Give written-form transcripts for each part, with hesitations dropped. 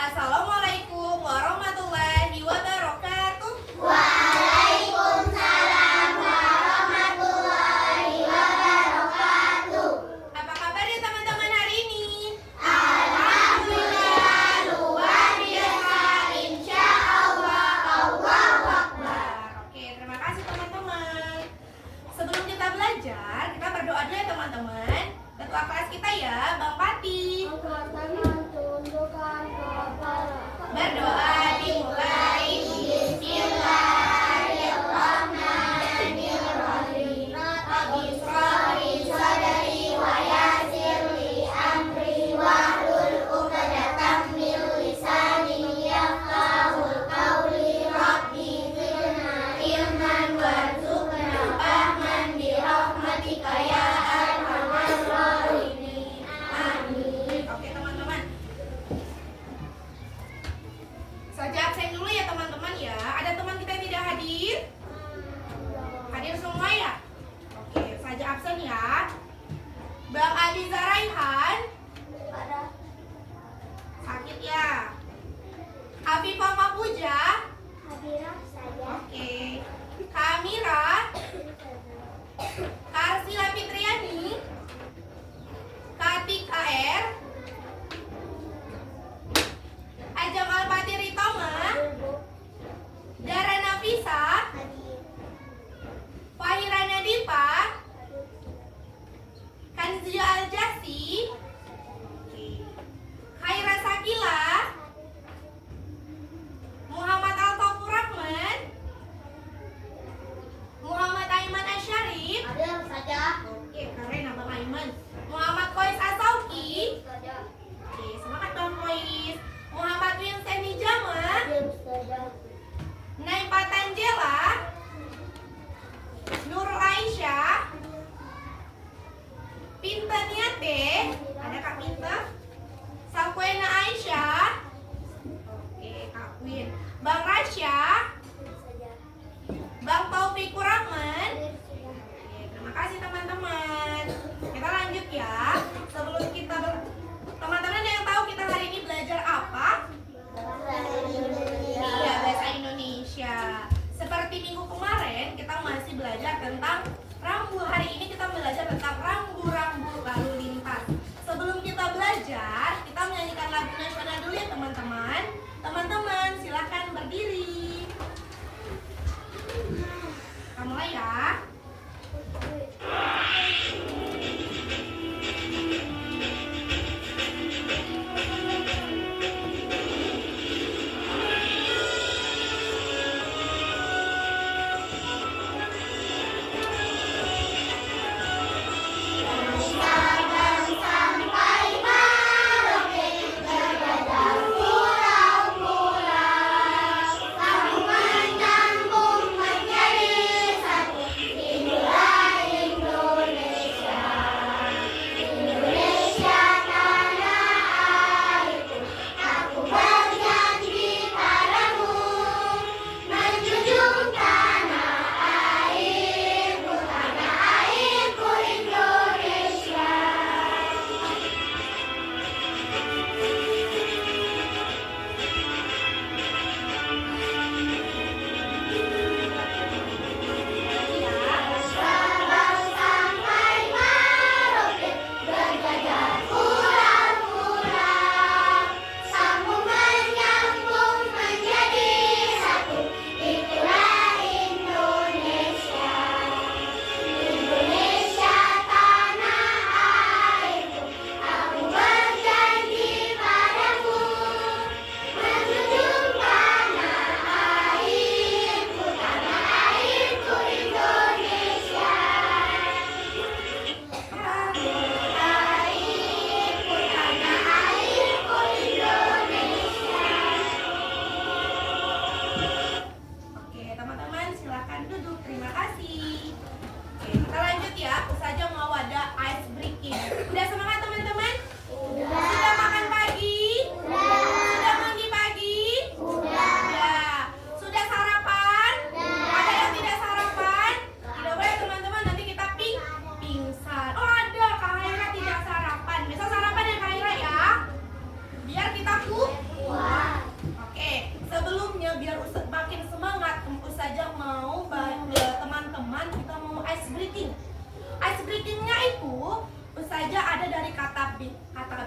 Assalamualaikum warahmatullahi wabarakatuh. Waalaikumsalam warahmatullahi wabarakatuh. Apa kabarnya teman-teman hari ini? Alhamdulillah luar biasa, insya Allah, Allahu Akbar. Oke, terima kasih teman-teman. Sebelum kita belajar, kita berdoa dulu ya teman-teman. Ketua kelas kita ya, Bang Pati. Angkat tangan, tundukkan kepala.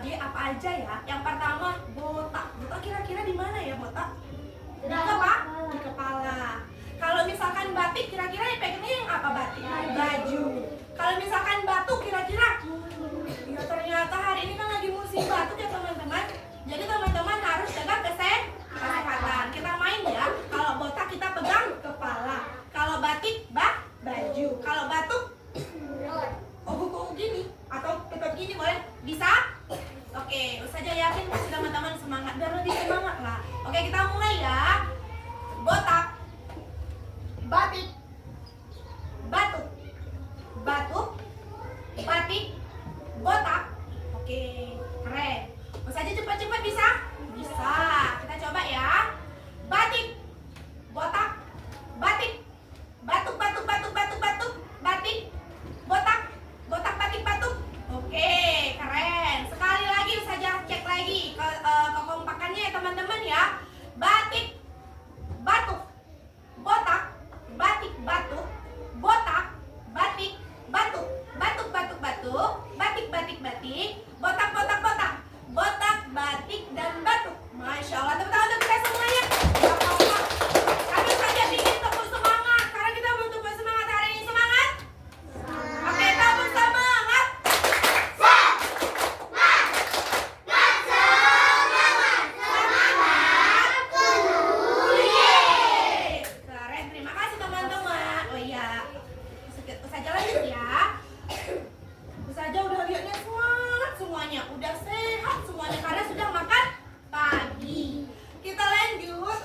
Oke, apa aja ya? Yang pertama, botak. Botak kira-kira di mana ya botak? Di apa? Di kepala. Kalau misalkan batik, kira-kira yang pegangnya yang apa batik? Baju. Kalau misalkan batuk, kira-kira? Ya ternyata hari ini kan lagi musim batuk ya teman-teman. Jadi teman-teman harus jaga kesehatan. Kita main ya. Kalau botak kita pegang kepala. Kalau batik, baju. Kalau batuk, buku gini atau tetap gini boleh? Bisa? Oke, saja yakin pasti teman-teman semangat. Biar lebih semangat lah. Oke, kita mulai ya. Botak, batik, batuk, batuk, batik, botak. Oke, keren. Saja cepat-cepat bisa? Bisa. Kita coba ya. Batik, botak, batik, batuk, batuk, batuk, batuk, batuk, batik, botak, botak, batik, batuk. Oke, keren. Sekali lagi saja cek lagi kekompakannya ya teman-teman ya. Batik, batuk, botak, batik, batuk, botak, batik, batuk, batuk, batuk, batuk, batik, batik, batik, botak, botak, botak, botak, batik, dan batuk. Masya Allah, tepuk tangan untuk kita semuanya. Ya Allah, kami saja bikin tepuk semangat karena kita butuh tepuk semangat hari ini. Semangat? Oke, tepuk semangat. Keren, terima kasih teman-teman. Oh iya, Ustazah lanjut ya. Ustazah udah lihatnya semangat semuanya, udah sehat semuanya karena sudah makan pagi. Kita lanjut,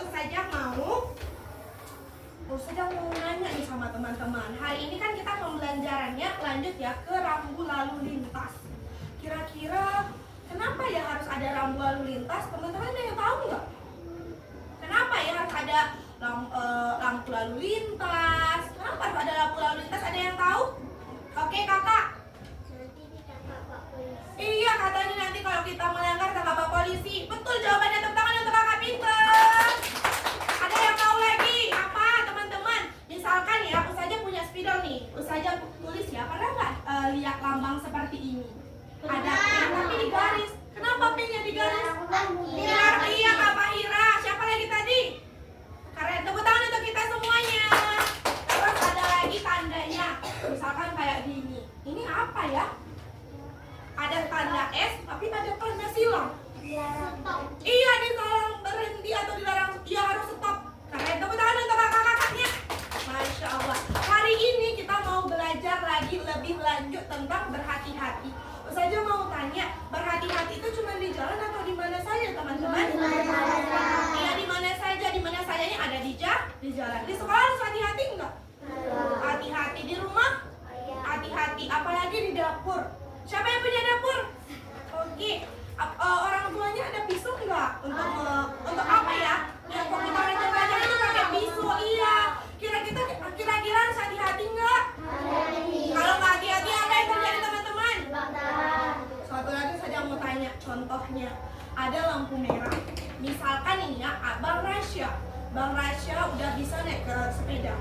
Ustazah mau nanya nih sama teman-teman. Hari ini kan kita pembelajarannya lanjut ya ke rambu lalu lintas. Kira-kira kenapa ya harus ada rambu lalu lintas? Teman-teman ada yang tahu nggak? Kenapa ya harus ada lampu lalu lintas? Kenapa harus ada lampu lalu lintas? Ada yang tahu? Oke kakak. Iya, katanya nanti kalau kita melanggar tangkap Pak polisi. Betul jawabannya, tepuk tangan untuk kakak pinter. Ada yang tahu lagi? Apa teman-teman? Misalkan ya, Ustazah punya spidol nih. Ustazah tulis ya, pernah nggak lihat lambang seperti ini? Ada pin tapi digaris. Kenapa pinnya digaris? Biar iya Kak Fahira. Siapa lagi tadi? Keren, tepuk tangan untuk kita semuanya. Terus ada lagi tandanya. Misalkan kayak gini. Ini apa ya? Ada tanda S, tapi ada tanda silang. Iya, dilarang berhenti atau dilarang, ya harus stop. Keren, tepuk tangan untuk kakak-kakaknya. Masya Allah. Hari ini kita mau belajar lagi lebih lanjut tentang berhati-hati. Ustazah mau tanya, berhati-hati itu cuma di jalan atau di mana saja teman-teman? Iya, di mana saja. Di mana sajanya ada di jalan. Di sekolah harus hati-hati enggak? Hati-hati di rumah. Hati-hati, apalagi di dapur. Siapa yang punya dapur? Oke. Orang tuanya ada pisau nggak? Untuk apa ya? Ya kalau kita belajar itu pakai pisau, iya. Kira-kira harus hati-hati nggak? Kalau nggak hati-hati apa yang terjadi teman-teman? Satu lagi saja mau tanya, contohnya ada lampu merah. Misalkan ini ya, Bang Rasya. Bang Rasya udah bisa naik ke sepeda.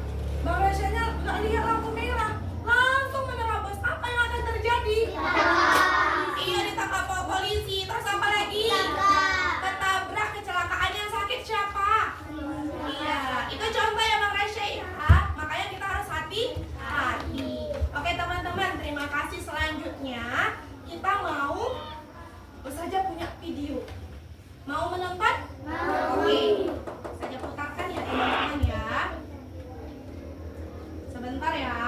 Bang Rasyanya nggak lihat lampu merah, langsung menerobos. Apa yang akan terjadi? Iya, ditangkap polisi. Terus apa lagi? Ketabrak, kecelakaan, yang sakit siapa? Iya, itu contoh ya Bang Rasya ya. Makanya kita harus hati-hati. Oke teman-teman, terima kasih. Selanjutnya kita mau Ustazah punya video. Mau menonton? Oke. Ustazah putarkan ya teman-teman ya. Sebentar ya.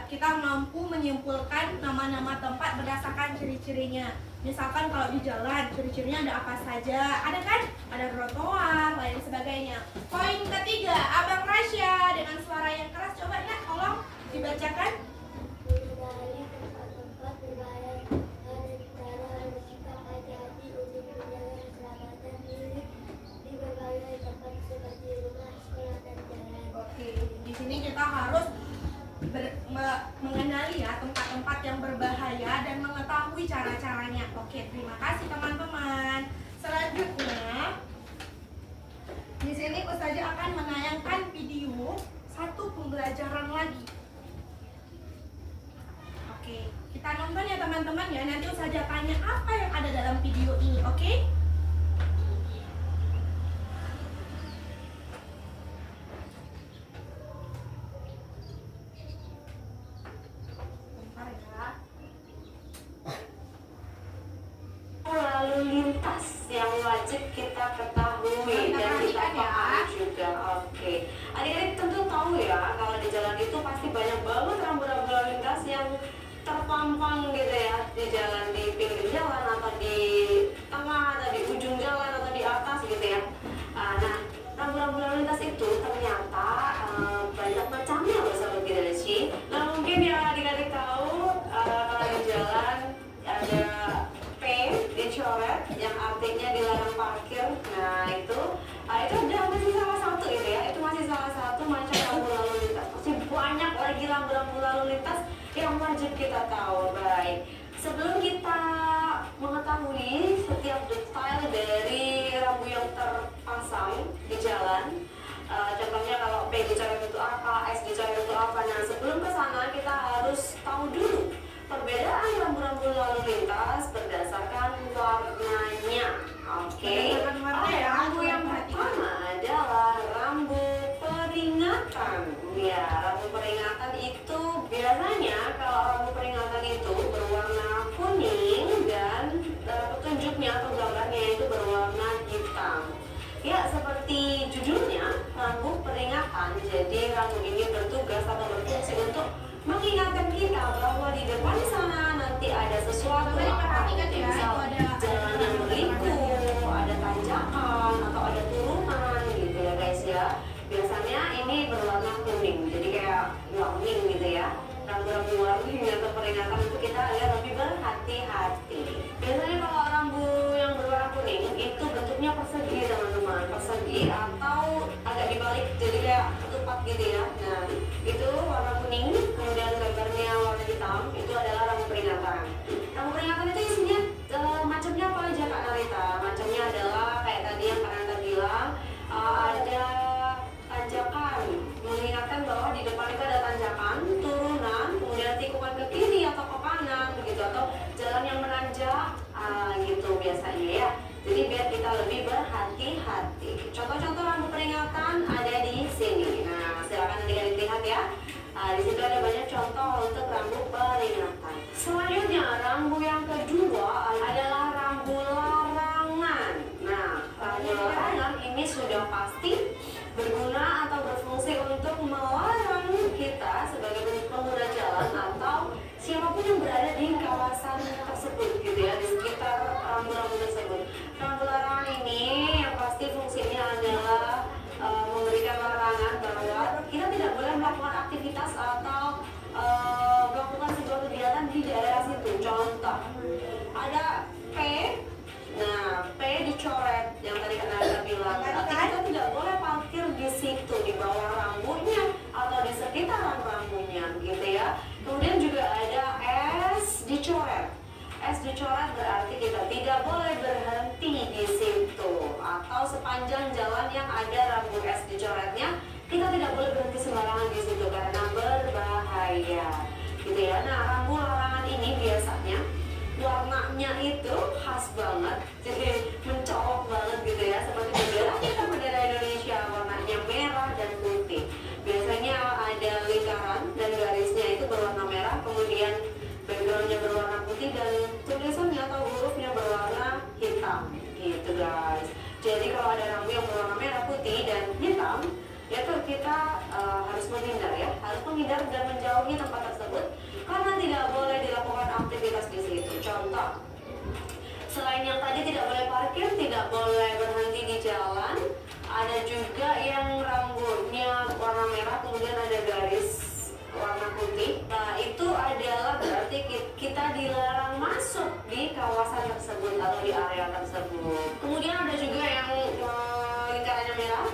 kita mampu menyimpulkan nama-nama tempat berdasarkan ciri-cirinya. Misalkan kalau di jalan, ciri-cirinya ada apa saja? Ada kan? Ada trotoar, lain sebagainya. Poin ketiga, Abang Rasya dengan suara yang keras, coba ya, tolong dibacakan. Mengenali tempat-tempat berbahaya dan cara bersikap hati-hati untuk menjaga keselamatan diri di berbagai tempat seperti rumah, sekolah, dan jalan. Oke, di sini kita harus mengenali ya tempat-tempat yang berbahaya dan mengetahui cara-caranya. Oke, terima kasih teman-teman. Selanjutnya, di sini Ustazah akan menayangkan video satu pembelajaran lagi. Oke, kita nonton ya teman-teman ya. Nanti Ustazah tanya apa yang ada dalam video ini, oke? Bentar ya. Lalu lintas yang wajib kita ketahui dan kita pahami juga. Oke, adik-adik tentu tahu ya kalau di jalan itu pasti banyak banget rambu-rambu lalu lintas yang terpampang gitu ya di jalan, di pinggir jalan atau di tengah atau di ujung jalan atau di atas gitu ya. Nah, rambu-rambu lalu lintas itu ternyata banyak macamnya loh Sobat Generasi. Nah, mungkin yang adik-adik tahu kalau di jalan ada P dicoret yang artinya dilarang parkir. Nah itu udah masih salah satu gitu ya. Itu masih salah satu macam rambu lalu lintas. Masih banyak lagi rambu-rambu lalu lintas yang wajib kita tahu. Baik, sebelum kita mengetahui setiap detail dari rambu yang terpasang di jalan, contohnya kalau P dicoret itu apa, S dicoret itu apa. Nah sebelum ke sana kita harus tahu dulu perbedaan rambu-rambu lalu lintas berdasarkan warnanya. Oke. Rambu yang pertama adalah rambu peringatan. Ya, rambu peringatan itu biasanya kalau rambu peringatan itu berwarna kuning dan petunjuknya atau gambarnya itu berwarna hitam. Ya, seperti judulnya, rambu peringatan. Jadi rambu ini bertugas atau berfungsi untuk mengingatkan kita bahwa di depan sana nanti ada sesuatu apa, misal jalan yang berliku, ada tanjakan atau ada turunan gitu ya guys ya. Biasanya ini berwarna kuning, jadi kayak warning gitu ya. Rambu-rambu warning atau peringatan itu kita agar lebih berhati-hati. Biasanya kalau rambu yang berwarna kuning itu bentuknya persegi teman-teman, persegi atau agak dibalik jadi kayak ketupat gitu ya. Nah itu warna kuning, kemudian gambarnya warna hitam, itu adalah rambu peringatan. Rambu peringatan itu isinya macamnya apa aja Kak Narita? Macamnya adalah kayak tadi yang Kak Narita bilang, ada tanjakan, mengingatkan bahwa di depan itu ada tanjakan, turunan, kemudian tikungan ke kiri atau ke kanan begitu, atau jalan yang menanjak, gitu biasanya ya. Jadi biar kita lebih berhati-hati. Contoh-contoh rambu peringatan ada di sini. Nah, silakan adik-adik lihat ya. Di situ ada banyak contoh untuk rambu peringatan. Selanjutnya, rambu yang kedua adalah rambu larangan. Nah, rambu larangan ini sudah pasti berguna atau berfungsi untuk melarang kita sebagai pengguna jalan atau siapapun yang berada di kawasan tersebut gitu ya, di sekitar rambu-rambu tersebut. Rambu larangan ini yang pasti fungsinya adalah memberikan larangan bahwa kita tidak boleh melakukan aktivitas atau melakukan sebuah kegiatan di daerah situ. Contoh, ada P. Nah, P dicoret yang tadi Kak bilang. Berarti kita tidak boleh parkir di situ, di bawah rambunya atau di sekitaran rambunya, gitu ya. Kemudian juga ada S dicoret. S dicoret berarti kita tidak boleh berhenti di situ atau sepanjang jalan yang ada rambu S dicoretnya kita tidak boleh berhenti sembarangan di situ karena berbahaya, gitu ya. Nah, rambu larangan ini biasanya warnanya itu khas banget, jadi mencolok banget gitu ya, seperti bendera kita, bendera Indonesia, warnanya merah dan putih. Biasanya ada lingkaran dan garisnya itu berwarna merah, kemudian backgroundnya berwarna putih dan tulisannya atau hurufnya berwarna hitam, gitu guys. Jadi kalau ada rambu yang berwarna merah, putih dan hitam, itu kita harus menghindar ya, harus menghindar dan menjauhi tempat tersebut di situ. Contoh, selain yang tadi tidak boleh parkir, tidak boleh berhenti di jalan, ada juga yang rambutnya warna merah kemudian ada garis warna putih. Nah, itu adalah berarti kita dilarang masuk di kawasan tersebut atau di area tersebut. Kemudian ada juga yang lingkarannya merah,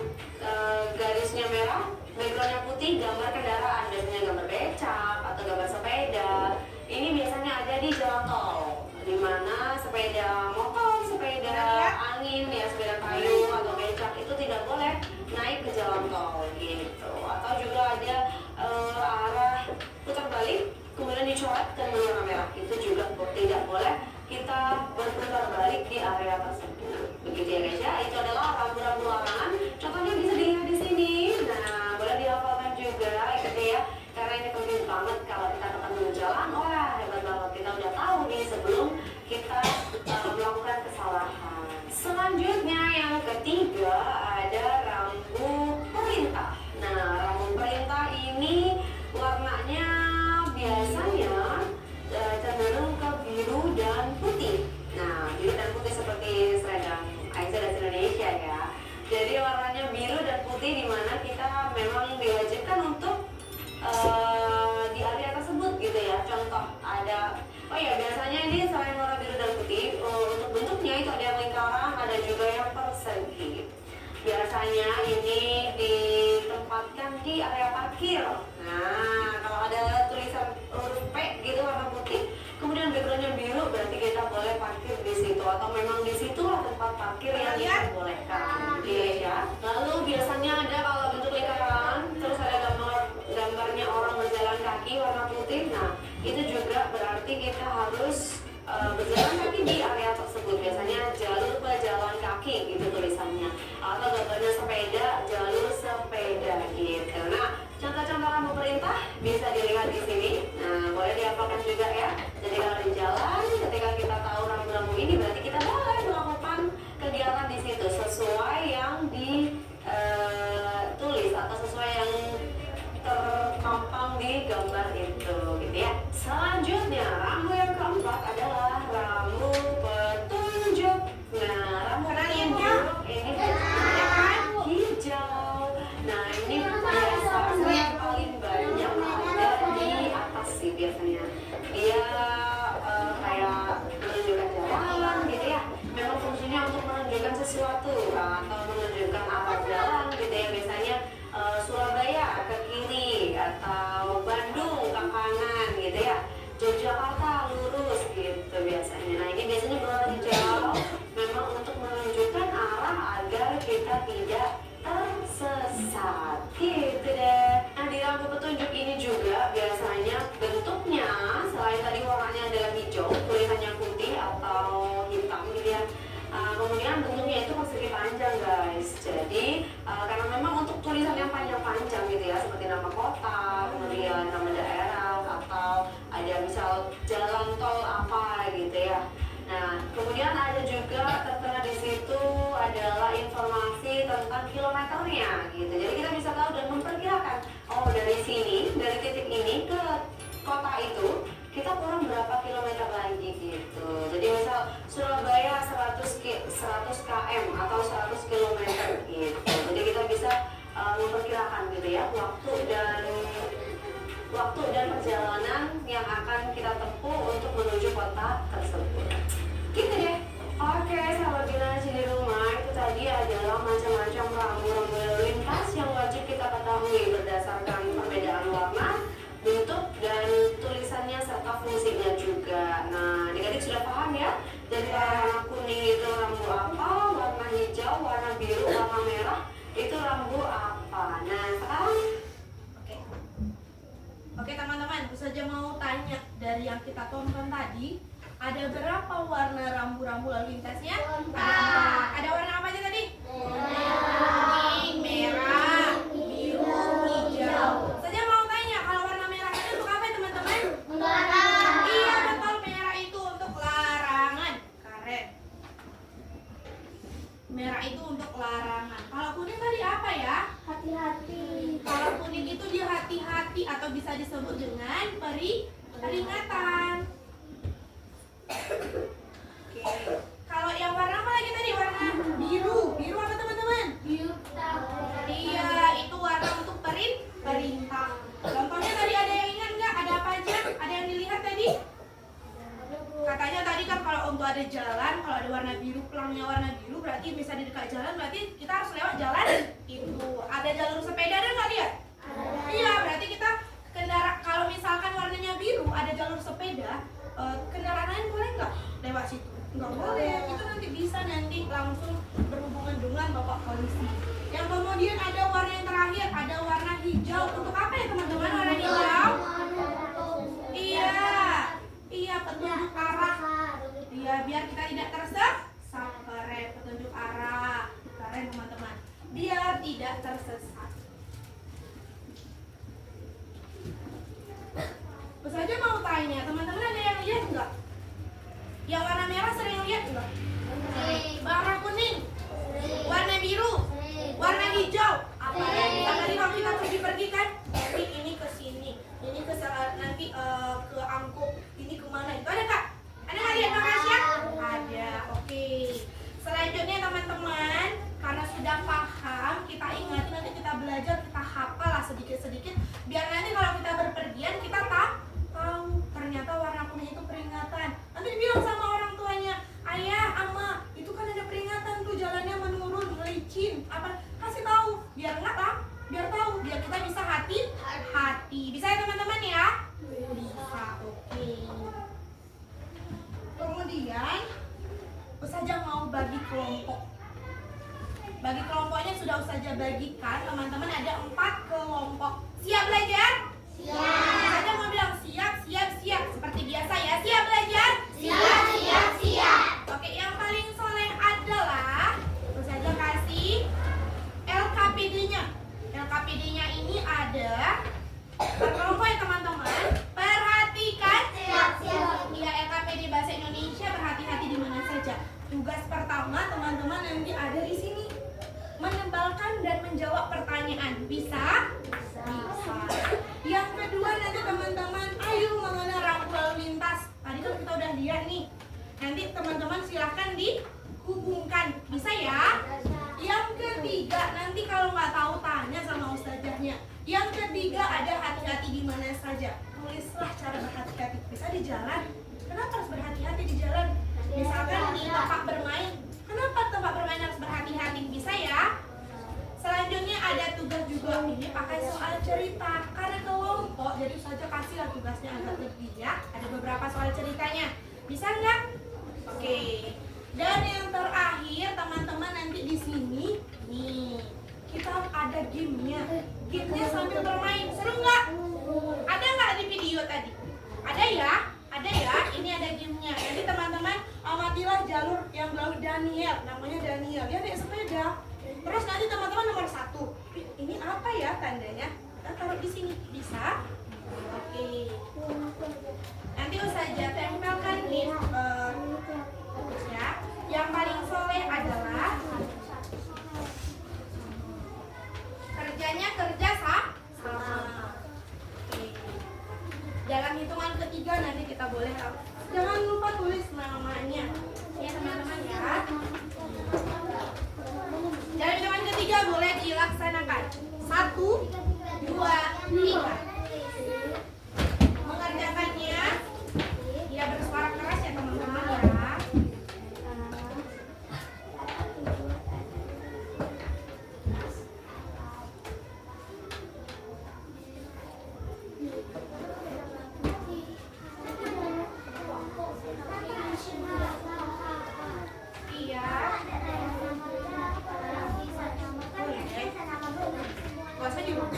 garisnya merah, backgroundnya putih, gambar kendaraan, biasanya gambar becak atau gambar sepeda. Ini biasanya ada di jalan tol, di mana sepeda motor, sepeda angin, ya sepeda kayu atau becak itu tidak boleh naik ke jalan tol gitu. Atau juga ada arah putar balik kemudian dicoret dan warna merah, itu juga tidak boleh kita berputar balik di area tersebut. Begitu ya guys ya, itu adalah rambu-rambu larangan. Contohnya bisa dilihat di sini. Nah, boleh dihafalkan juga gitu ya, karena ini penting banget kalau kita ketemu jalan. Wah, hebat banget, kita udah tahu nih sebelum kita melakukan kesalahan. Selanjutnya yang ketiga ada rambu perintah. Nah, rambu perintah ini warnanya biasanya cenderung ke biru dan putih. Nah, biru dan putih seperti seragam Aiza dan Indonesia ya. Jadi warnanya biru dan putih di mana kita memang diwajibkan untuk di area tersebut gitu ya. Contoh ada, oh ya biasanya ini selain warna biru dan putih, untuk bentuknya itu ada yang lingkaran, ada juga yang persegi. Biasanya ini ditempatkan di area parkir. Nah, kalau ada tulisan huruf P gitu warna putih, kemudian backgroundnya biru, berarti kita boleh parkir di situ. Atau memang di situlah tempat parkir yang diperbolehkan. Oke ya. Lalu biasanya ada kalau bentuk lingkaran, terus ada gambarnya orang berjalan kaki warna putih. Nah, itu juga berarti kita harus berjalan kaki di area tersebut. Biasanya jalur pejalan kaki gitu tulisannya. Atau gambarnya sepeda, jalur sepeda gitu. Nah, contoh-contoh rambu perintah bisa dilihat di sini. Nah, boleh dihafalkan juga ya. Jadi kalau di jalan, ketika kita tahu rambu-rambu ini, berarti kita boleh melakukan kegiatan di situ sesuai yang ditulis atau sesuai yang terpampang di gambar itu, gitu ya. Selanjutnya, rambu yang keempat adalah rambu petunjuk. Nah, rambu petunjuk ini hijau. Nah, ini biasanya paling banyak ada di atas sih biasanya. Dia kayak menunjukkan jalan gitu ya. Memang fungsinya untuk menunjukkan sesuatu atau menunjukkan arah jalan gitu ya. Biasanya Surabaya ke kiri atau Bandung ke kanan gitu ya. Yogyakarta lurus gitu biasanya. Nah, ini biasanya berwarna hijau memang untuk menunjukkan arah agar kita tidak tersesat gitu deh. Nah, di rambu petunjuk ini juga biasanya bentuknya selain tadi warnanya adalah hijau, tulisannya putih atau hitam gitu ya. Kemudian bentuknya itu persegi panjang guys. Jadi karena memang untuk tulisan yang panjang-panjang gitu ya, seperti nama kota, kemudian nama daerah atau ada misal jalan tol apa gitu ya. Nah, kemudian ada juga tertera di situ adalah informasi tentang kilometernya gitu. Jadi kita bisa tahu dan memperkirakan, oh dari sini, dari titik ini ke kota itu kita kurang berapa kilometer lagi gitu. Jadi misal Surabaya 100 km atau 100 km gitu. Jadi kita bisa memperkirakan gitu ya waktu dan perjalanan yang akan kita tempuh untuk menuju kota tersebut. Gitu deh. Oke, sahabat binasi di rumah, itu tadi adalah macam-macam rambu-rambu lalu lintas yang wajib kita ketahui berdasarkan perbedaan warna, bentuk, dan tulisannya serta fungsinya juga. Nah, adik-adik sudah paham ya? Dari warna kuning itu rambu apa, warna hijau, warna biru, warna merah itu rambu apa. Nah, sekarang Oke teman-teman, aku saja mau tanya dari yang kita tonton tadi, ada berapa warna rambu-rambu lalu lintasnya? Ada warna apa aja tadi? Kuning, merah, biru, hijau. Saja mau tanya, kalau warna merah itu untuk apa teman-teman? Iya betul, merah itu untuk larangan. Keren. Merah itu untuk larangan. Kalau kuning tadi apa ya? Hati-hati. Kalau kuning itu dia hati-hati atau bisa disebut dengan peringatan. biar kita tidak tersesat. Keren, petunjuk arah. Keren teman-teman. Biar tidak tersesat. Terus aja mau tanya, teman-teman ada yang lihat nggak? Yang warna merah sering lihat nggak? Warna kuning, warna biru, warna hijau. Apa yang tadi waktu kita pergi kan? Ini ke sini, ini ke nanti ke angkuk, ini kemana? Itu ada kak? Ada nggak lihat Makasya? Ada. Oke. Selanjutnya teman-teman, karena sudah paham, kita ingat nanti kita belajar, kita hafal lah sedikit-sedikit, biar nanti kalau kita berpergian kita tahu ternyata warna kuning itu peringatan. Nanti dibilang sama orang tuanya, ayah, ama, itu kan ada peringatan tuh jalannya menurun, licin. Apa? Kasih tahu, biar nggak lah, biar tahu, biar kita bisa hati-hati. Bisa ya teman-teman ya? Bisa, oke. Kemudian, Ustazah mau bagi kelompok. Bagi kelompoknya sudah Ustazah bagikan, teman-teman ada 4 kelompok. Siap belajar? Siap. Ustazah mau bilang siap, siap, siap. Seperti biasa ya, siap belajar? Siap, siap, siap. Oke, yang paling soleh adalah Ustazah kasih LKPD-nya. LKPD-nya ini ada kelompok ya teman-teman. Perhatikan. Siap, siap. Iya, LKPD Bahasa Indonesia berhati-hati di mana saja. Tugas pertama teman-teman nanti ada di sini. Menebalkan dan menjawab pertanyaan. Bisa? Bisa. Yang kedua nanti teman-teman, ayo mengenal rambu lalu lintas. Tadi kan kita udah lihat nih. Nanti teman-teman silahkan dihubungkan. Bisa ya? Yang ketiga, nanti kalau nggak tahu tanya sama ustazahnya. Yang ketiga ada hati-hati di mana saja. Tulislah cara berhati-hati. Bisa di jalan. Kenapa harus berhati-hati di jalan? Misalkan di tempat bermain. Kenapa tempat bermain harus berhati-hati? Bisa ya? Selanjutnya ada tugas juga. Ini pakai soal cerita. Karena kelompok, jadi saja kasihlah tugasnya agak lebih ya. Ada beberapa soal ceritanya. Bisa nggak? Oke. Dan yang terakhir teman-teman nanti di sini nih kita ada gamenya. Gamenya sambil bermain. Seru nggak? Ada nggak di video tadi? Ada ya? Ada ya? Ini ada gamenya. Nanti teman-teman amatilah jalur yang melalui Daniel. Namanya Daniel. Dia naik sepeda. Terus nanti teman-teman nomor 1. Ini apa ya tandanya? Kita taruh di sini. Bisa? Oke. Nanti Ustazah tempelkan nih ya. Yang paling soleh adalah kerjanya kerja sama. Oke. Dalam hitungan ketiga nanti kita boleh tahu. Jangan lupa tulis namanya. Ya teman-teman ya. Dalam hitungan ketiga boleh dilaksanakan. 1, 2, 3. Mengerjakannya tidak bersuara keras ya teman-teman ya. Iya. Puasa juga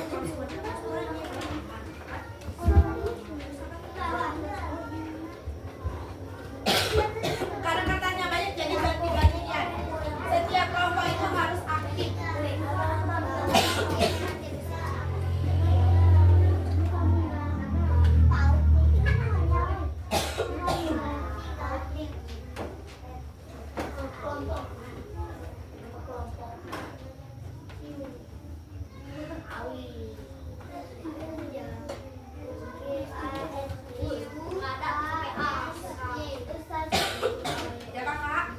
karena katanya banyak jadi ganti-gantian. Setiap kelompok itu harus aktif. Ya kakak.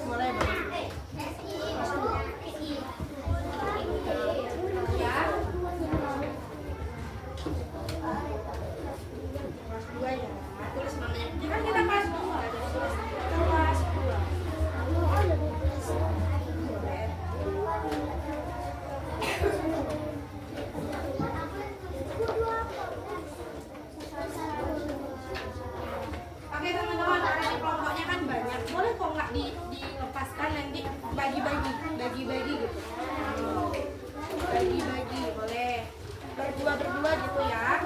Boleh boleh. Ya. Kelas 2 ya. Tulis namanya. Jangan kita kelas 2. Jadi tulis kelas 2. Boleh. Oke teman-teman, karena di kelompoknya kan banyak, boleh kok nggak dilepaskan nanti bagi-bagi gitu. Bagi-bagi boleh berdua gitu ya.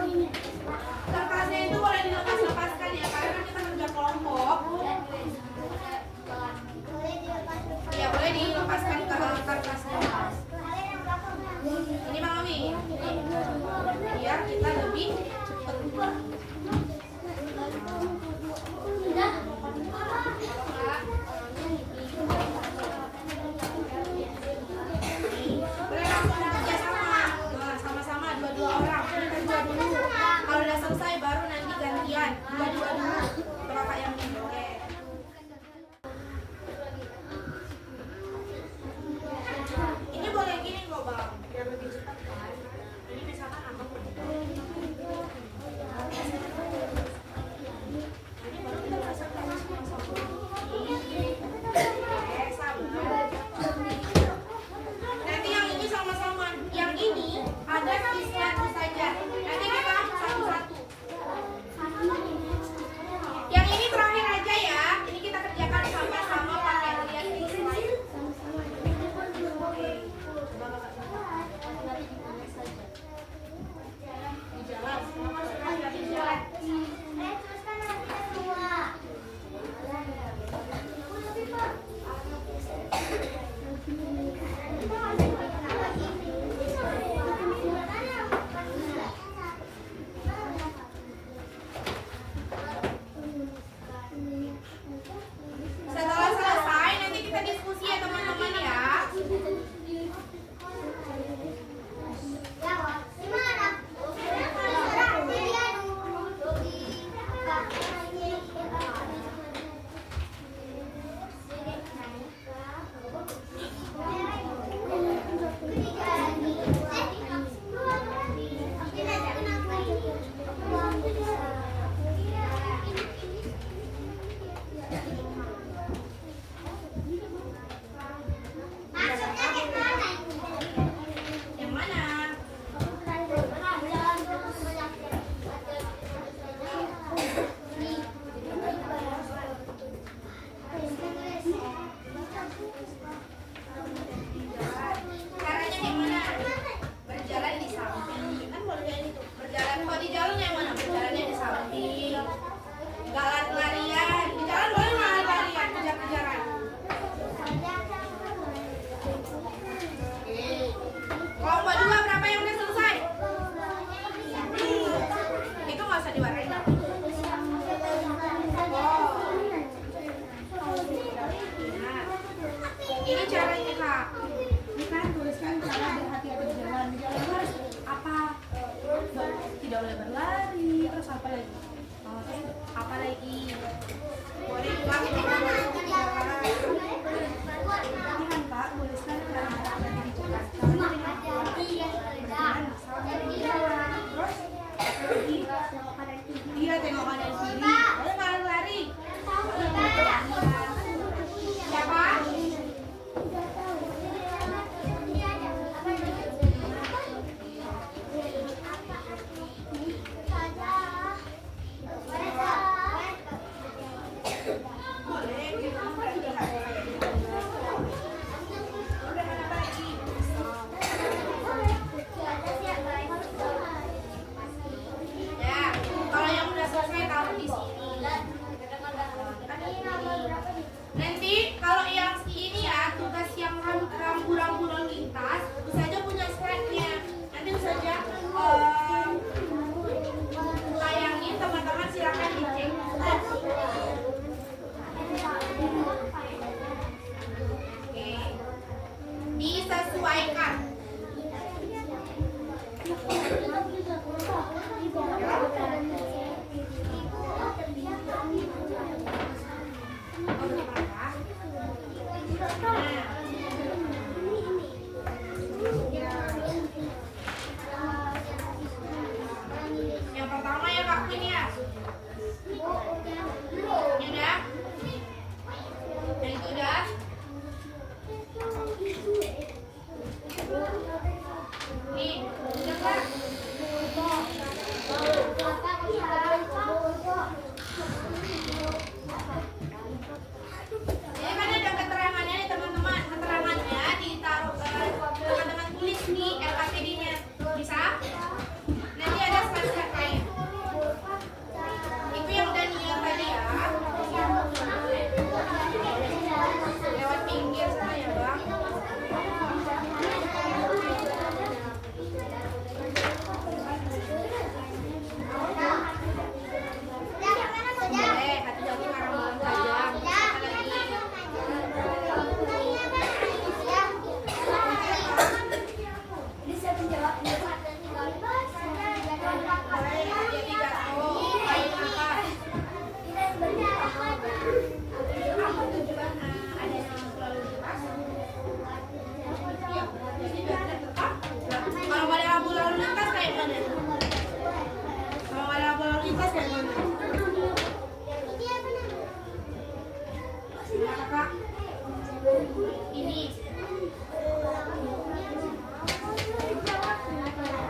Ini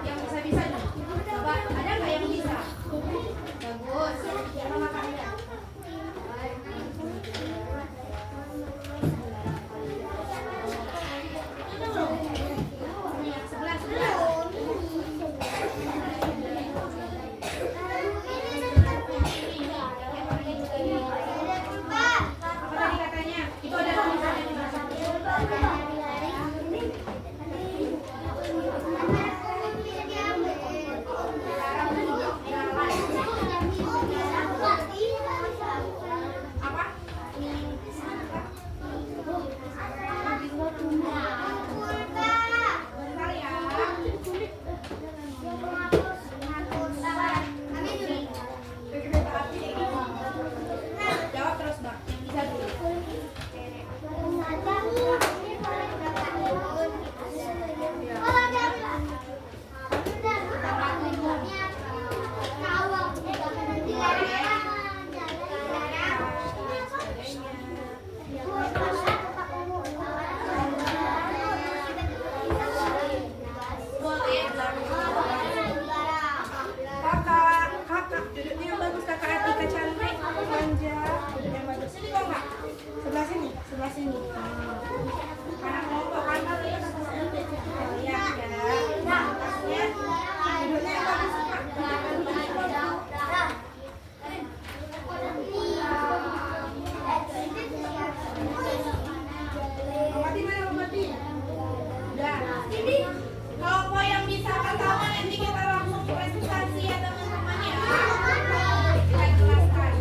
yang bisa-bisa nih. Coba ada nggak yang bisa? Bagus. Sama makannya. Sebelah. Apa tadi katanya? Itu ada tulisannya di belakang. Apa? Bentar ya. Jawab terus, Bang. Yang bisa dulu. Boleh. Kakak, duduknya yang bagus, Kakak Atika cantik, manja, duduk yang bagus. Sini kok nggak? Sebelah sini. Karena kelompok kan kali ya. Ya, ya. Duduknya yang bagus, Kak. Mati mana mati? Udah. Ini kelompok yang bisa pertama nanti kita langsung presentasi ya teman-teman ya. Kita jelaskan.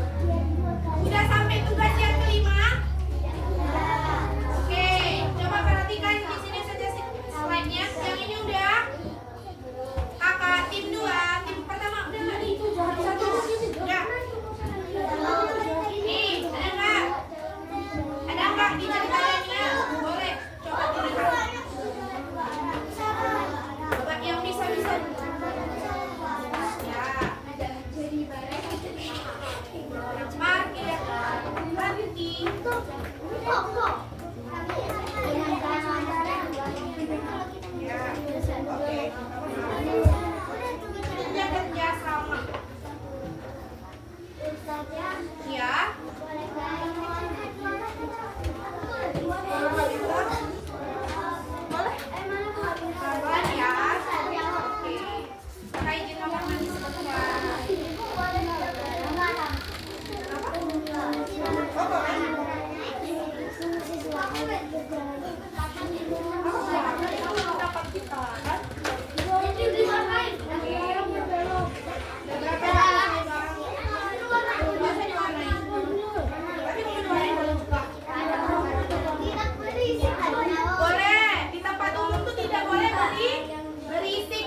Udah sampai tugas yang kelima? Oke, coba perhatikan di sini saja slide-nya. Yang ini udah. Kakak tim 2, tim pertama udah nggak nih? Satu. Udah. Nih, ada nggak? Ada nggak di ceritanya? Boleh. Coba tulisan. Coba yang bisa-bisa. Ya. Parkir. Berhenti. Ya. Oke. Kerja sama. Ya. Boleh. Pelan ya. Oke. Kakak izin ngomong lagi sebentar. Oh, boleh. Aku dapat kita kan? Boleh, di tempat umum tuh tidak boleh berisik.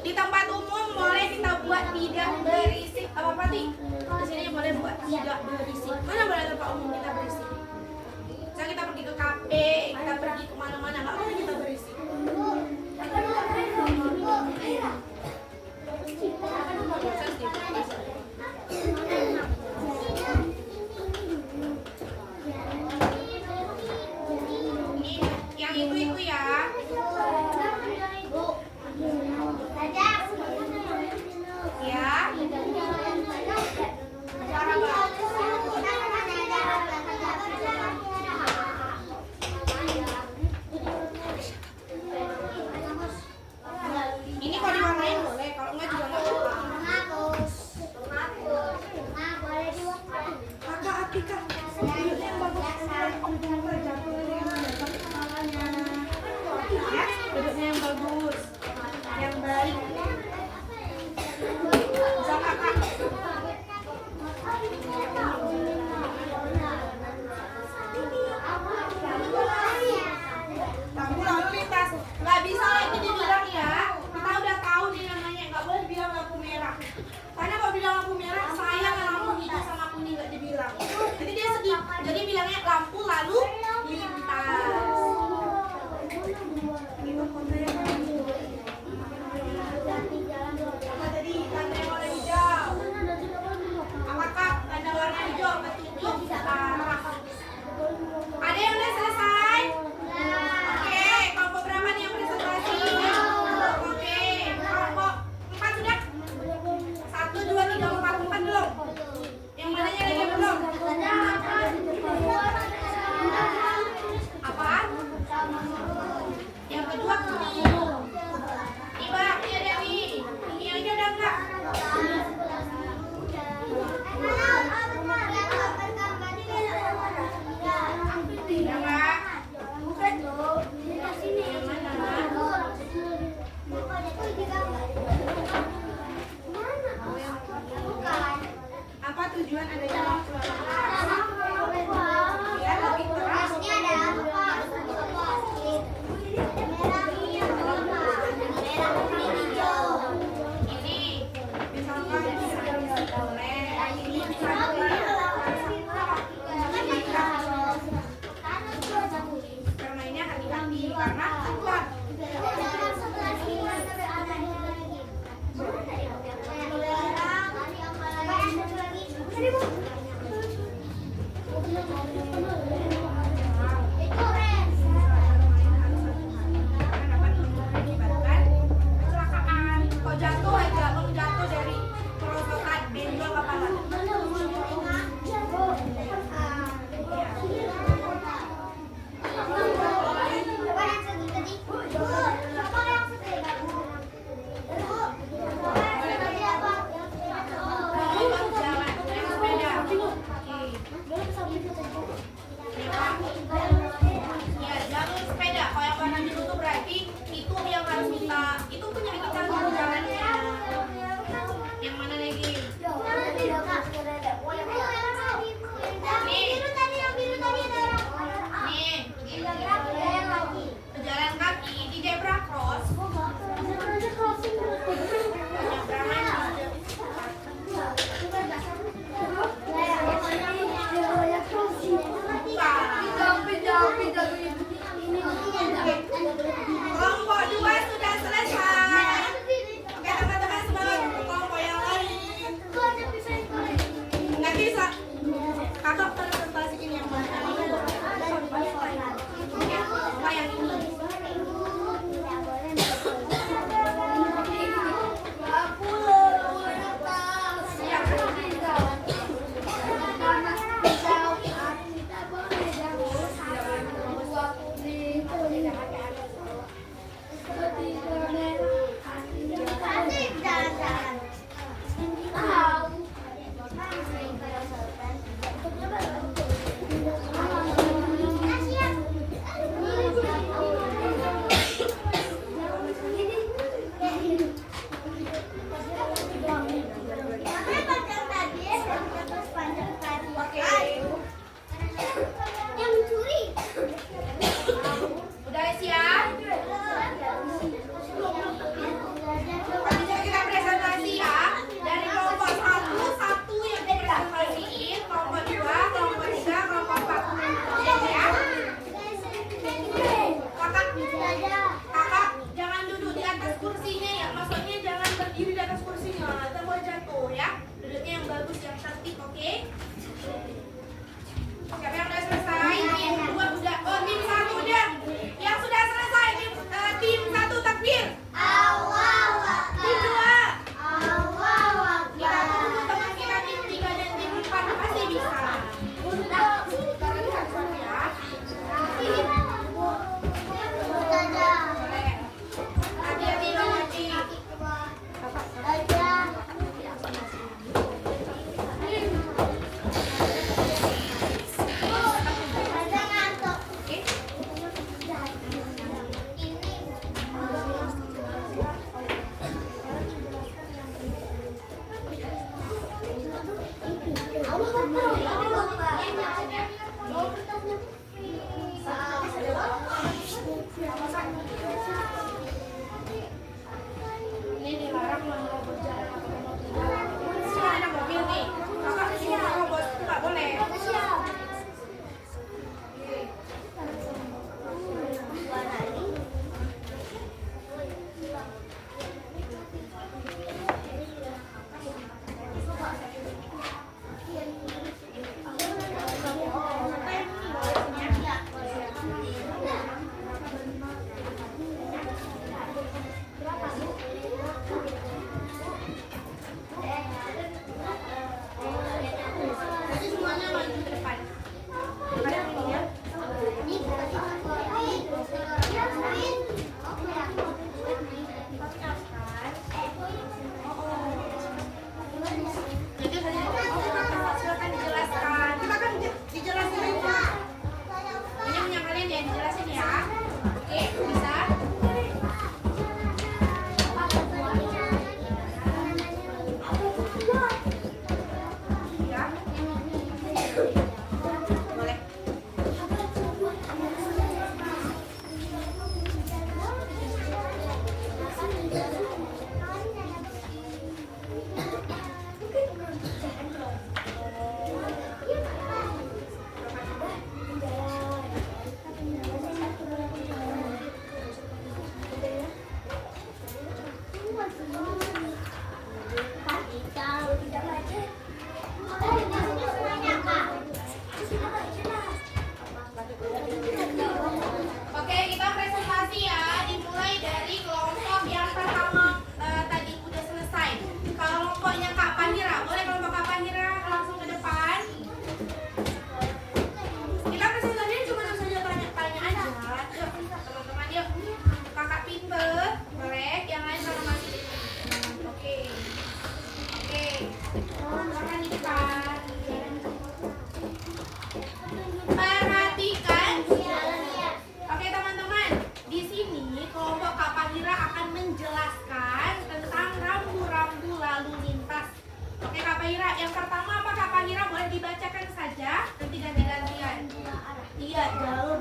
Di tempat umum boleh kita buat tidak berisik. Apa Pati? Di sini boleh buat tidak berisik. Mana boleh tempat umum kita berisik? Misalnya kita pergi ke kafe, karena iklan. Menyebabkan kecelakaan. Kok jatuh aja, mau jatuh dari kerosokan benjol kepala.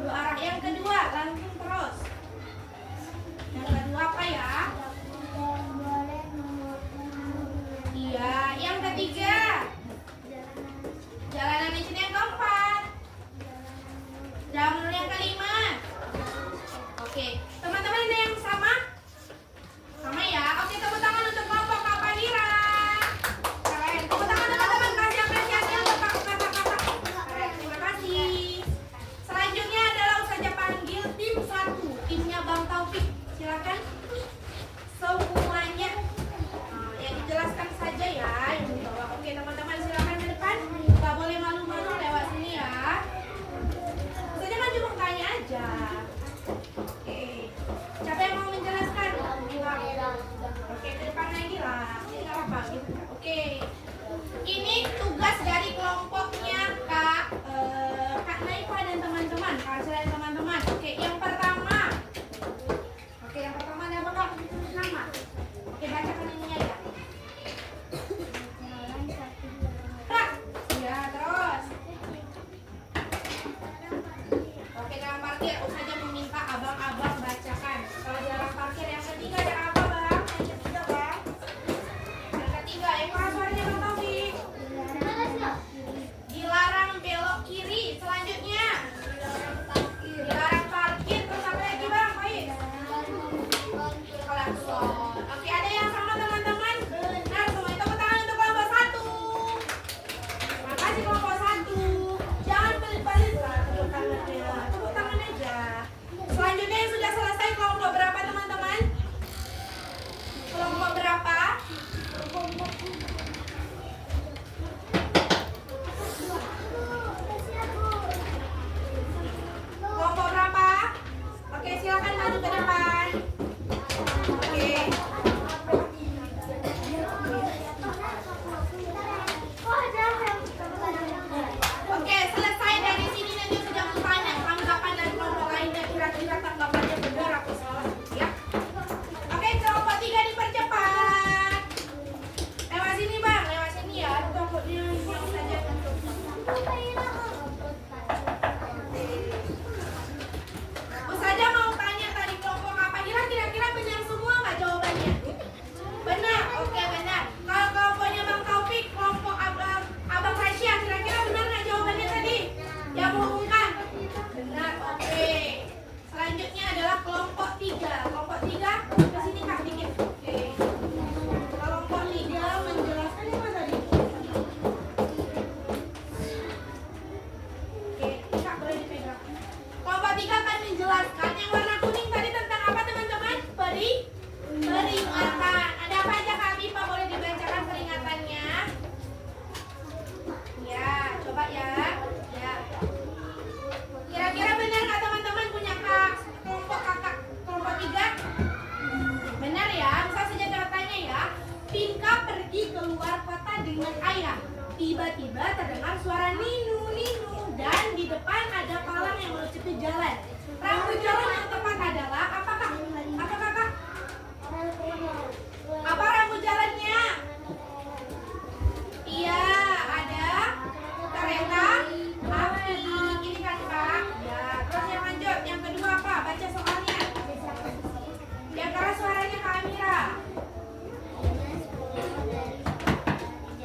dua arah. Yang kedua, langsung terus. Yang kedua apa ya? Iya, yang ketiga. Jalanan di sini yang keempat. Jalan menurun yang kelima. Oke, teman-teman ada yang sama? Sama ya? Oke, tepuk tangan untuk kelompok Kak Fahira. Keren, tepuk tangan teman-teman. Kasih apresiasi untuk kakak-kakak. Keren, terima kasih. Selanjutnya adalah Ustazah panggil tim 1, timnya Bang Taufik. Silakan semuanya. Yang dijelaskan saja ya yang di bawah. Oke, teman-teman silakan ke depan. Gak boleh malu-malu lewat sini ya. Ustazah kan cuma tanya aja. Oke, siapa yang mau menjelaskan? Oke, ke depan lagi lah. Ini nggak apa-apa gitu. Oke, ini tugas dari kelompoknya Kak Naifa dan teman-teman, Kak Arsyla dan teman-teman. Oke, yang pertama. Oke, yang pertama ada apa Kak? Nama. Oke, bacakan ininya ya. Kak. Ya, terus. Oke, dalam parkir, Ustazah meminta abang-abang bacakan. Kalau dalam parkir yang ketiga ada apa Bang? Yang ketiga Bang? Yang ketiga, yang keras suaranya Bang Taufik. Dilarang belok kiri. Selanjutnya dilarang parkir. Terus apa lagi Bang? Baik. Klakson. Oke, ada yang sama teman-teman? Benar, semuanya tepuk tangan untuk kelompok 1. Terima kasih kelompok 1. Jangan pelit-pelit lah tepuk tangannya. Tepuk tangan aja. Selanjutnya yang sudah selesai kelompok berapa teman-teman? Kelompok berapa? Kelompok berapa? Oke, silakan maju ke depan. Oke. Oke, selesai dari sini nanti sudah bertanya tanggapan dari kelompok lainnya. Kira-kira tanggapannya benar atau salah ya? Oke, kelompok 3 dipercepat. Lewat sini Bang, lewat sini ya. Kelompoknya yang saja. Ustazah mau tanya tadi kelompok apa kira-kira benar semua nggak jawabannya? Benar, oke benar. Kalau kelompoknya Bang Taufik, kelompok Abang Rasya, kira-kira benar nggak jawabannya tadi? Yang menghubungkan? Benar, oke. Selanjutnya adalah kelompok 3. Kelompok 3, ke sini Kak dikit. Oke. Kelompok 3 menjelaskan apa tadi? Oke, Kak boleh dipegang. Kelompok 3 akan menjelaskan yang warna kuning tadi tentang apa teman-teman? Peringatan. Ada apa aja Kak Bipa? Boleh dibacakan peringatannya? Ya, coba ya. Ya. Kira-kira benar nggak teman-teman punya kelompok kakak kelompok 3? Benar ya. Misal saja catatannya ya. Pinka pergi keluar kota dengan ayah. Tiba-tiba terdengar suara ninu ninu dan di depan ada palang yang menuju ke jalan. Rambu jalan yang tepat adalah apa Kak? Apa Kakak? Apa rambu jalannya? Iya, ada kereta api. Ini kan Kak. Ya, terus yang lanjut. Yang kedua apa? Baca soalnya. Yang keras suaranya Kak Amira.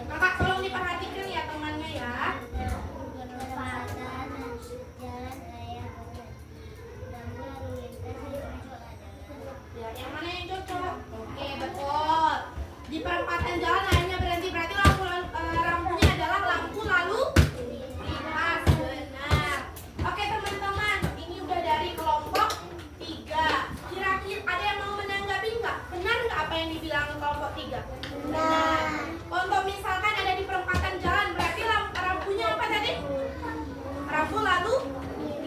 Kakak tolong diperhatikan ya temannya ya. Ya, yang mana yang cocok? Oke, betul. Di perempatan jalan hanya berhenti, berarti rampunya adalah lampu lalu lintas. Benar. Oke teman-teman, ini udah dari kelompok 3. Kira-kira ada yang mau menanggapi nggak? Benar nggak apa yang dibilang kelompok 3? Benar. Untuk misalkan ada di perempatan jalan, berarti rampunya apa tadi? Rampu lalu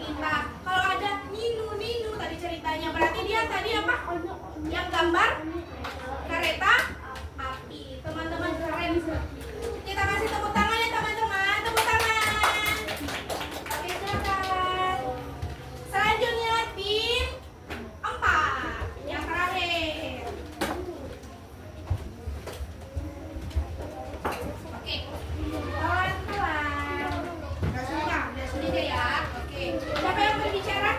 lintas. Kalau ada ninu tadi ceritanya, berarti dia tadi apa? Yang gambar kereta api. Teman-teman keren. Kita kasih tepuk tangan ya teman-teman. Tepuk tangan. Oke, silakan. Selanjutnya tim 4. Yang terakhir. Oke. Pelan-pelan. Udah sudah ya. Oke. Siapa yang berbicara?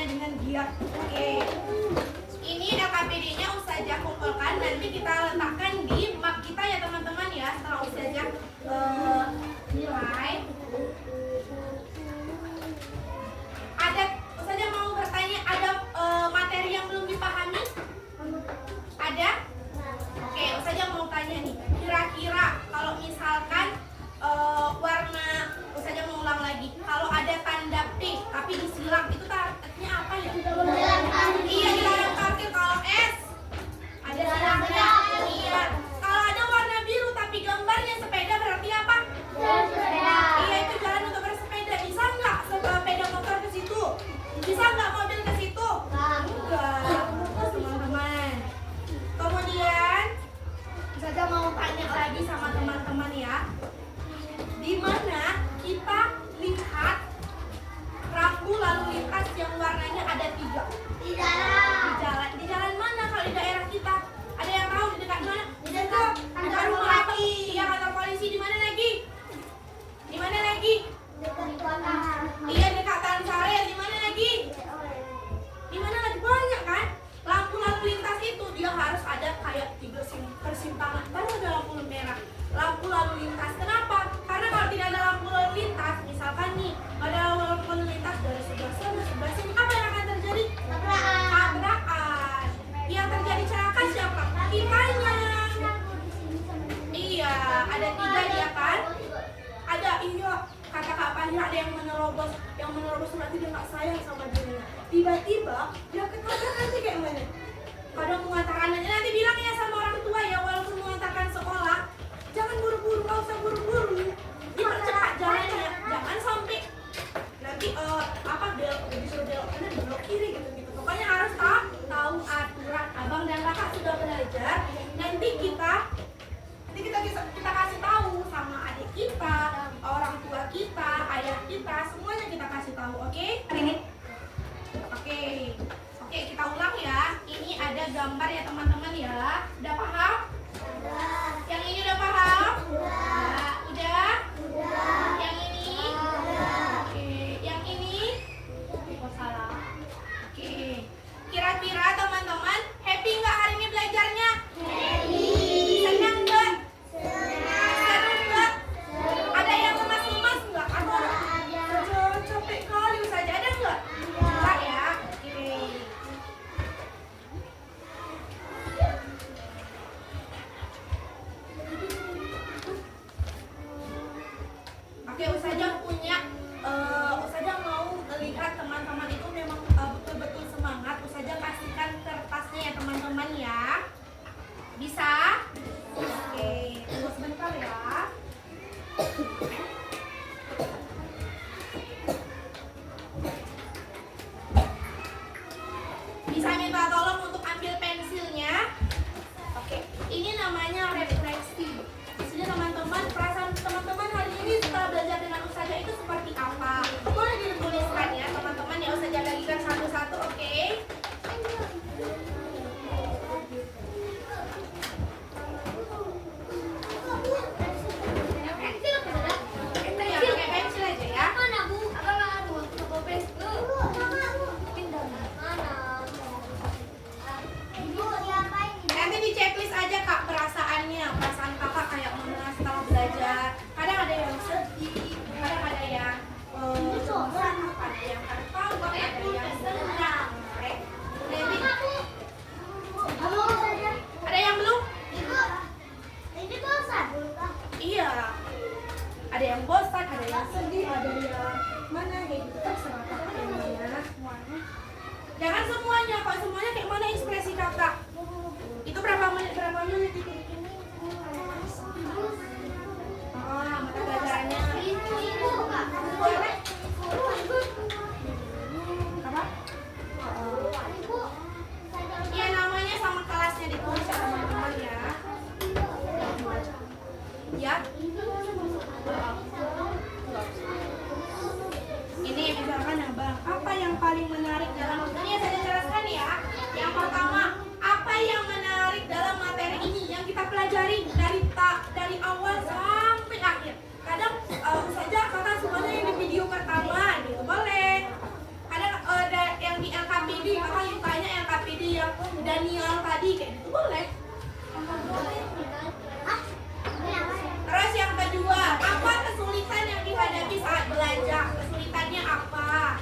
tanya dengan dia. Oke. Ini LKPD-nya Ustazah kumpulkan, nanti kita letakkan di map kita ya teman-teman ya. Setelah Ustazah nilai. Ada Ustazah mau bertanya, ada materi yang belum dipahami? Ada? Oke, Ustazah mau tanya nih. Kira-kira kalau misalkan warna, Ustazah mau ulang lagi. Kalau ada tanda P tapi disilang, itu artinya apa ya? Iya, dilarang parkir. Kalau S ada silangnya. Iya. Kalau ada warna biru tapi gambarnya sepeda, berarti apa? Iya, itu jalan untuk bersepeda. Bisa nggak sepeda motor ke situ? Bisa nggak mobil ke situ? Enggak. Teman-teman. Kemudian Ustazah mau tanya lagi sama teman-teman ya. Di mana kita lihat rambu lalu lintas yang warnanya ada 3? Di jalan mana kalau di daerah kita? Ada yang tahu di dekat mana? Di dekat rumah apa? Iya, kantor polisi. Di mana lagi? Di mana lagi? Iya, dekat Taman Sari. Di mana lagi? Di mana lagi? Banyak kan? Lampu lalu lintas itu dia harus ada kayak 3 persimpangan. Baru ada lampu merah. Lampu lalu lintas. Kenapa? Karena kalau tidak ada lampu lalu lintas, misalkan nih ada lampu lalu lintas dari sebelah sana, sebelah sini, apa yang akan terjadi? Tabrakan. Yang terjadi celaka siapa? Kitanya. Iya, ada 3 dia kan? Ada, iya. Kata Kak Fahira ada yang menerobos berarti dia nggak sayang sama dirinya. Tiba-tiba dia ketabrak, nanti kayak mana? Kadang mengantarkan aja, nanti bilang ya sama orang tua ya, walaupun mengantarkan sekolah, jangan buru-buru, nggak usah buru-buru, dipercepat jalannya, jangan sampai nanti disuruh belok kanan, belok kiri gitu. Pokoknya harus tahu aturan. Abang dan kakak sudah belajar, nanti kita kasih tahu sama adik kita, orang tua kita, ayah kita, semuanya kita kasih tahu, oke? Oke, kita ulang ya. Ini ada gambar ya teman-teman ya. Udah paham? Yang ini udah paham? Udah? Yang ini? Oke, yang ini? Oh, salah. Oke. Kira-kira teman-teman happy nggak hari ini belajarnya? Senang nggak? Seru nggak? Ada yang lemas-lemas nggak? Atau capek kali saja, ada nggak? Enggak ya? Oke, Ustazah Ustazah mau melihat teman-teman itu memang betul-betul semangat. Ustazah kasihkan kertasnya ya teman-teman ya. Bisa? Oke, tunggu sebentar ya. Bisa minta tolong untuk ambil pensilnya. Oke, ini namanya refleksi. Maksudnya teman-teman, perasaan teman-teman hari ini setelah belajar dengan Ustazah itu seperti apa? Boleh dituliskan ya teman-teman ya, Ustazah bagikan satu-satu, oke? Kita ya pakai pensil aja ya. Nanti di checklist aja Kak perasaannya, perasaan kakak kayak mana setelah belajar. Kadang ada yang sedih, kadang ada yang ada yang tertawa, ada yang senang. Nanti ada yang belum? Iya. Ada yang bosan, ada yang sedih, ada yang mana kayak gitu, terserah kakak yang mana. Jangan semuanya, kalau semuanya kayak mana ekspresi kakak? Itu berapa menit itu? Mata pelajarannya boleh? Apa? Iya, namanya sama kelasnya ditulis ya teman-teman ya. Ya. Ini misalkan ya Bang, apa yang paling menarik dalam ini saya jelaskan ya. Yang pertama, apa yang menarik dalam materi ini yang kita pelajari dari awal sampai akhir. Kadang saja kakak semuanya yang di video pertama gitu boleh. Kadang yang di Daniel tadi kayak gitu boleh. Terus yang kedua, apa kesulitan yang dihadapi saat belajar? Kesulitannya apa?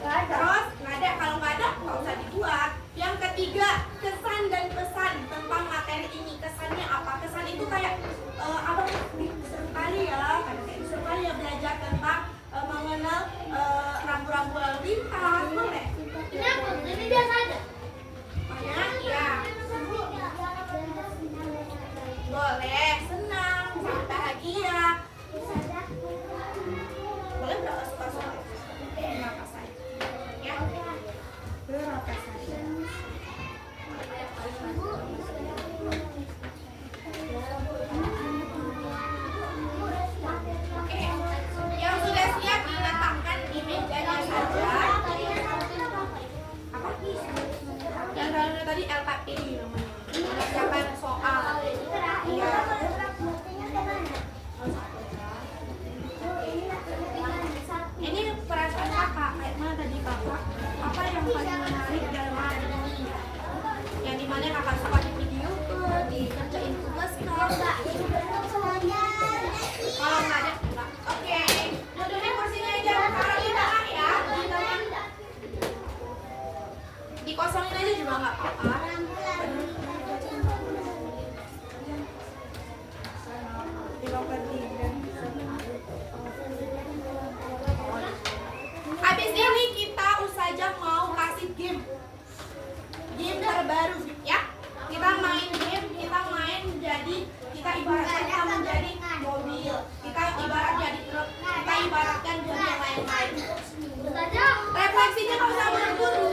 Terus nggak ada, kalau nggak ada nggak usah dibuat. Yang ketiga, kesan dan pesan tentang materi ini. Kesannya apa? Kesan itu kayak abang seru kali ya, kayak seru kali ya belajar tentang mengenal rambu-rambu lalu lintas. Boleh? Ini biasa ada. Banyak ya. Boleh, senang, sangat bahagia. Boleh berapa suka-suka? Berapa saja? Ya. Berapa saja? Oke. Yang sudah siap diletakkan di mejanya saja. Apa? Yang tadi LKP namanya. Mengerjakan soal. Iya. Ini perasaan kakak, kayak mana tadi kakak? Apa yang paling menarik dalam materi ini? Yang dimana kakak suka di video dikerjain tugas kalau nggak ada enggak. Oke, duduknya kursinya aja taruh di tengah ya, di tengah. Dikosongin aja juga nggak apa-apa. Habis ini kita saja mau kasih game terbaru ya. Kita main game, kita ibaratkan kita menjadi mobil, kita ibarat jadi truk, kita ibaratkan jadi yang lain-lain. Refleksinya kalau usah buru-buru.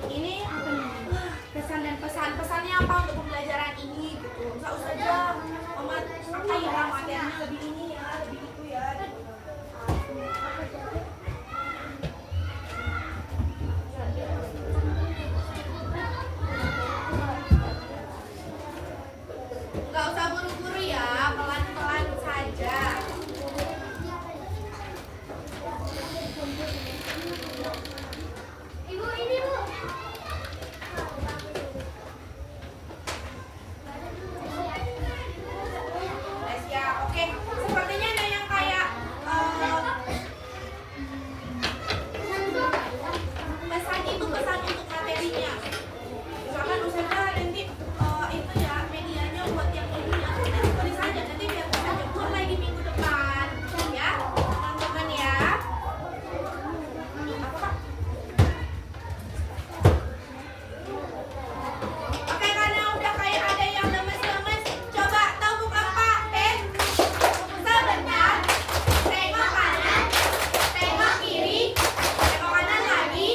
Ini apa nih? Kesan dan pesannya apa untuk pembelajaran ini gitu. Nggak usah aja apa ya materinya lebih ini ya, lebih itu ya. Nggak usah buru-buru ya, pelan-pelan saja. Ibu ini bu. Ya, oke. Sepertinya ada yang kayak pesan itu pesan untuk materinya. Misalkan usahanya nanti itu ya medianya buat yang ini ya. Nanti tulis aja nanti biar bisa jemput lagi minggu depan. Ya, teman-teman ya. Apa Pak? Oke, karena udah kayak ada yang lemes-lemes, coba tahu bukan Pak Pen. Sebentar, tengok kanan, tengok kiri, tengok kanan lagi,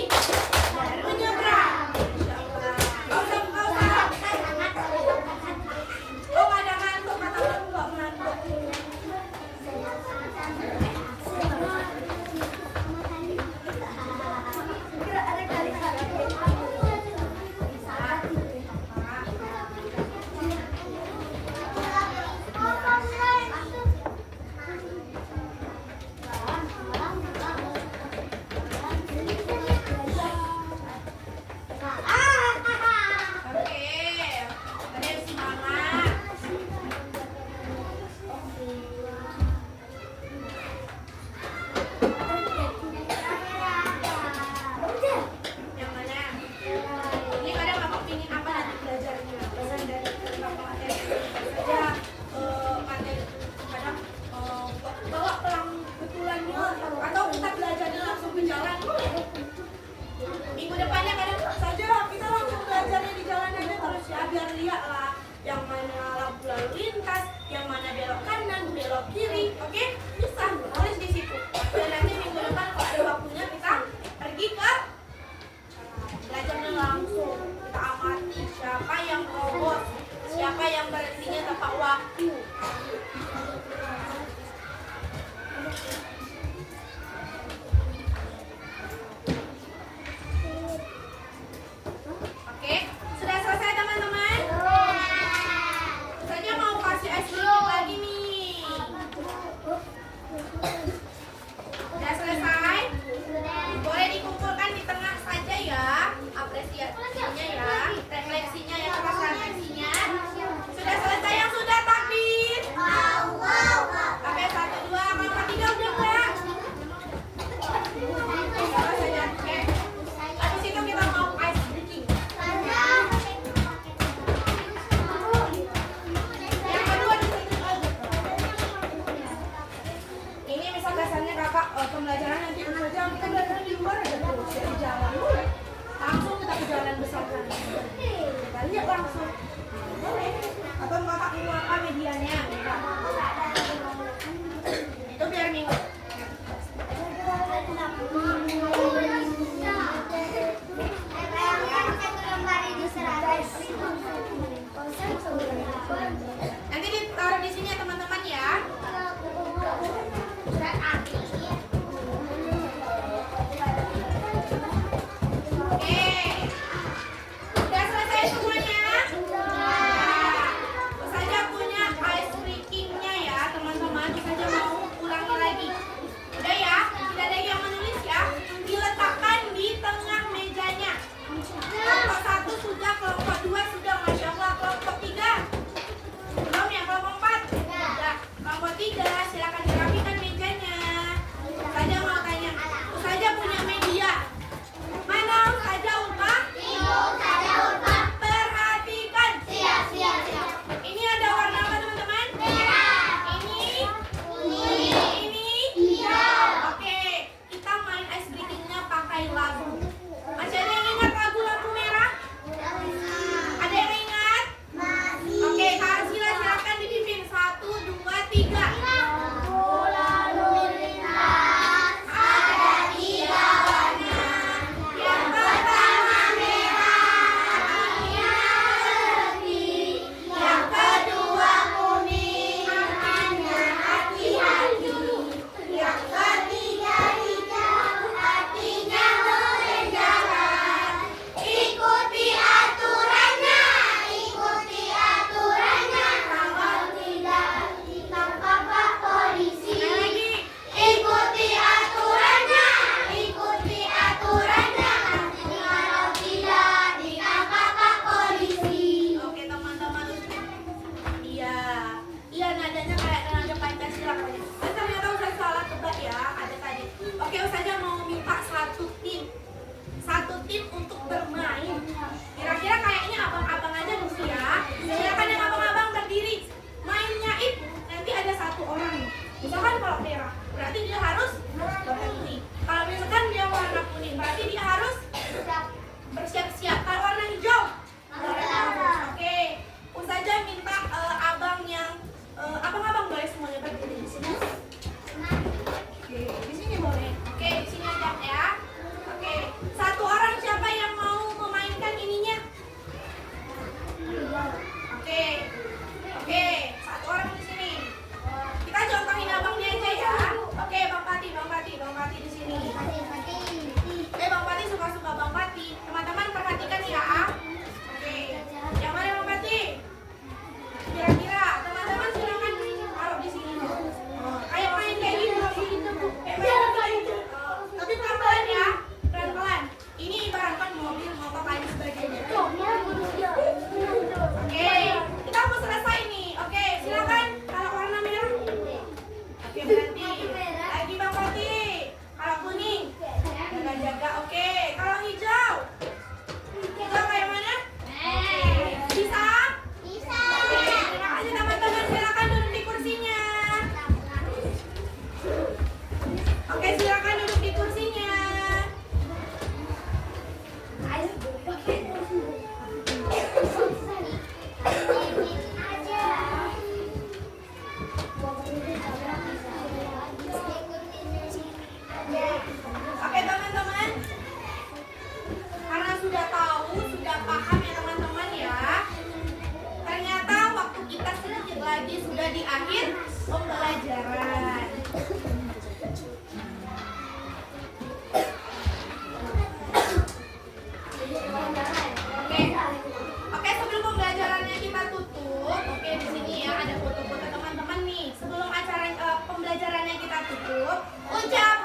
baru nyebrang. Nggak usah. Oh, ada ngantuk, kata kamu nggak ngantuk. Oke, kalian semangat. Yang mana? Ini kadang apa pingin apa nanti belajarnya? Pesan dari beberapa materi saja materi kadang bawa pelang betulannya atau kita belajarnya langsung ke jalan boleh. Minggu depannya kadang saja kita langsung belajarnya di jalan aja terus ya biar lihat lah yang mana lampu lalu lintas, yang mana belok kanan, belok kiri, oke? Bisa tulis di situ. Dan nanti minggu depan kalau ada waktunya kita pergi ke belajarnya langsung. Kita amati siapa yang robot, siapa yang berhentinya tepat waktu. Oke, sudah selesai teman-teman? Saya mau kasih es sedikit lagi nih. Sudah selesai? Boleh dikumpulkan di tengah saja langsung? Boleh. Atau kakak mau apa medianya? Itu biar minggu. Nanti ditaruh di sini ya teman-teman ya. Oke. Udah selesai semuanya? Saja punya ice breaking-nya ya teman-teman. Saja mau ulangi lagi. Udah ya? Tidak ada yang menulis ya. Diletakkan di tengah mejanya. Kelompok 1 sudah, kelompok 2 sudah, Masya Allah. Kelompok 3 belum ya, kelompok 4 sudah. Kelompok 3 silakan dirapikan mejanya. Saja mau tanya, Saja punya media. Mana Saja Ulfa? Perhatikan. Ini ada warna apa teman-teman? Ini Oke, kita main ice breaking-nya pakai lagu. Masih ada yang ingat lagu lampu merah? Ada yang ingat? Oke, Kak Sila silakan dipimpin. 1, 2, 3. Ada 3 warna. Yang pertama merah, yang kedua kuning, hati-hati. Yang ketiga hijau, artinya boleh jalan. Ikuti aturannya. Kalau tidak ditangkap Pak Polisi. Lagi. Ikuti aturannya. Kalau tidak ditangkap Pak Polisi. Oke teman-teman. Iya nadanya kayak nada Pancasila katanya. Ternyata udah salah tebak ya. Ada tadi. Oke, Ustazah mau minta satu tim untuk bermain. Kira-kira kayaknya abang-abang aja mesti ya. Silakan yang abang-abang berdiri. Mainnya itu nanti ada 1 orang. Misalkan kalau merah, berarti dia harus warna kuning. Kalau misalkan dia warna kuning, berarti dia harus bersiap-siap. Kalau warna hijau, oke. Ustazah minta abang yang abang-abang boleh semuanya berdiri di sini. Oke, di sini boleh. Oke, di sini aja ya. Oke, 1 orang siapa yang mau memainkan ininya? Oke, 1 orang di sini. Kita contohin abangnya aja ya. Oke, Bang Pati di sini. Bang Pati suka-suka Bang Pati. Teman-teman perhatikan ya. Oke, yang mana Bang Pati? Kira-kira teman-teman silakan taruh di sini. Kayak main kayak gitu. Tapi pelan-pelan ya, pelan-pelan. Ini ibaratkan mobil, motor lain sebagainya. Oke, kita mau selesai nih. Oke, silakan. Kalau warna merah. Oke, berhenti. Lagi Bang Pati. Kalau kuning, jaga-jaga. Oke, kalau hijau. Hijau kayak mana? Bisa? Oke, terima kasih teman-teman. Silakan duduk di kursinya. Oke, silakan duduk di kursinya. Oke teman-teman, karena sudah tahu, sudah paham ya teman-teman ya. Ternyata waktu kita sedikit lagi sudah di akhir pembelajaran. Oke, sebelum pembelajarannya kita tutup, oke di sini ya ada foto-foto teman-teman nih. Sebelum acara pembelajarannya kita tutup, ucap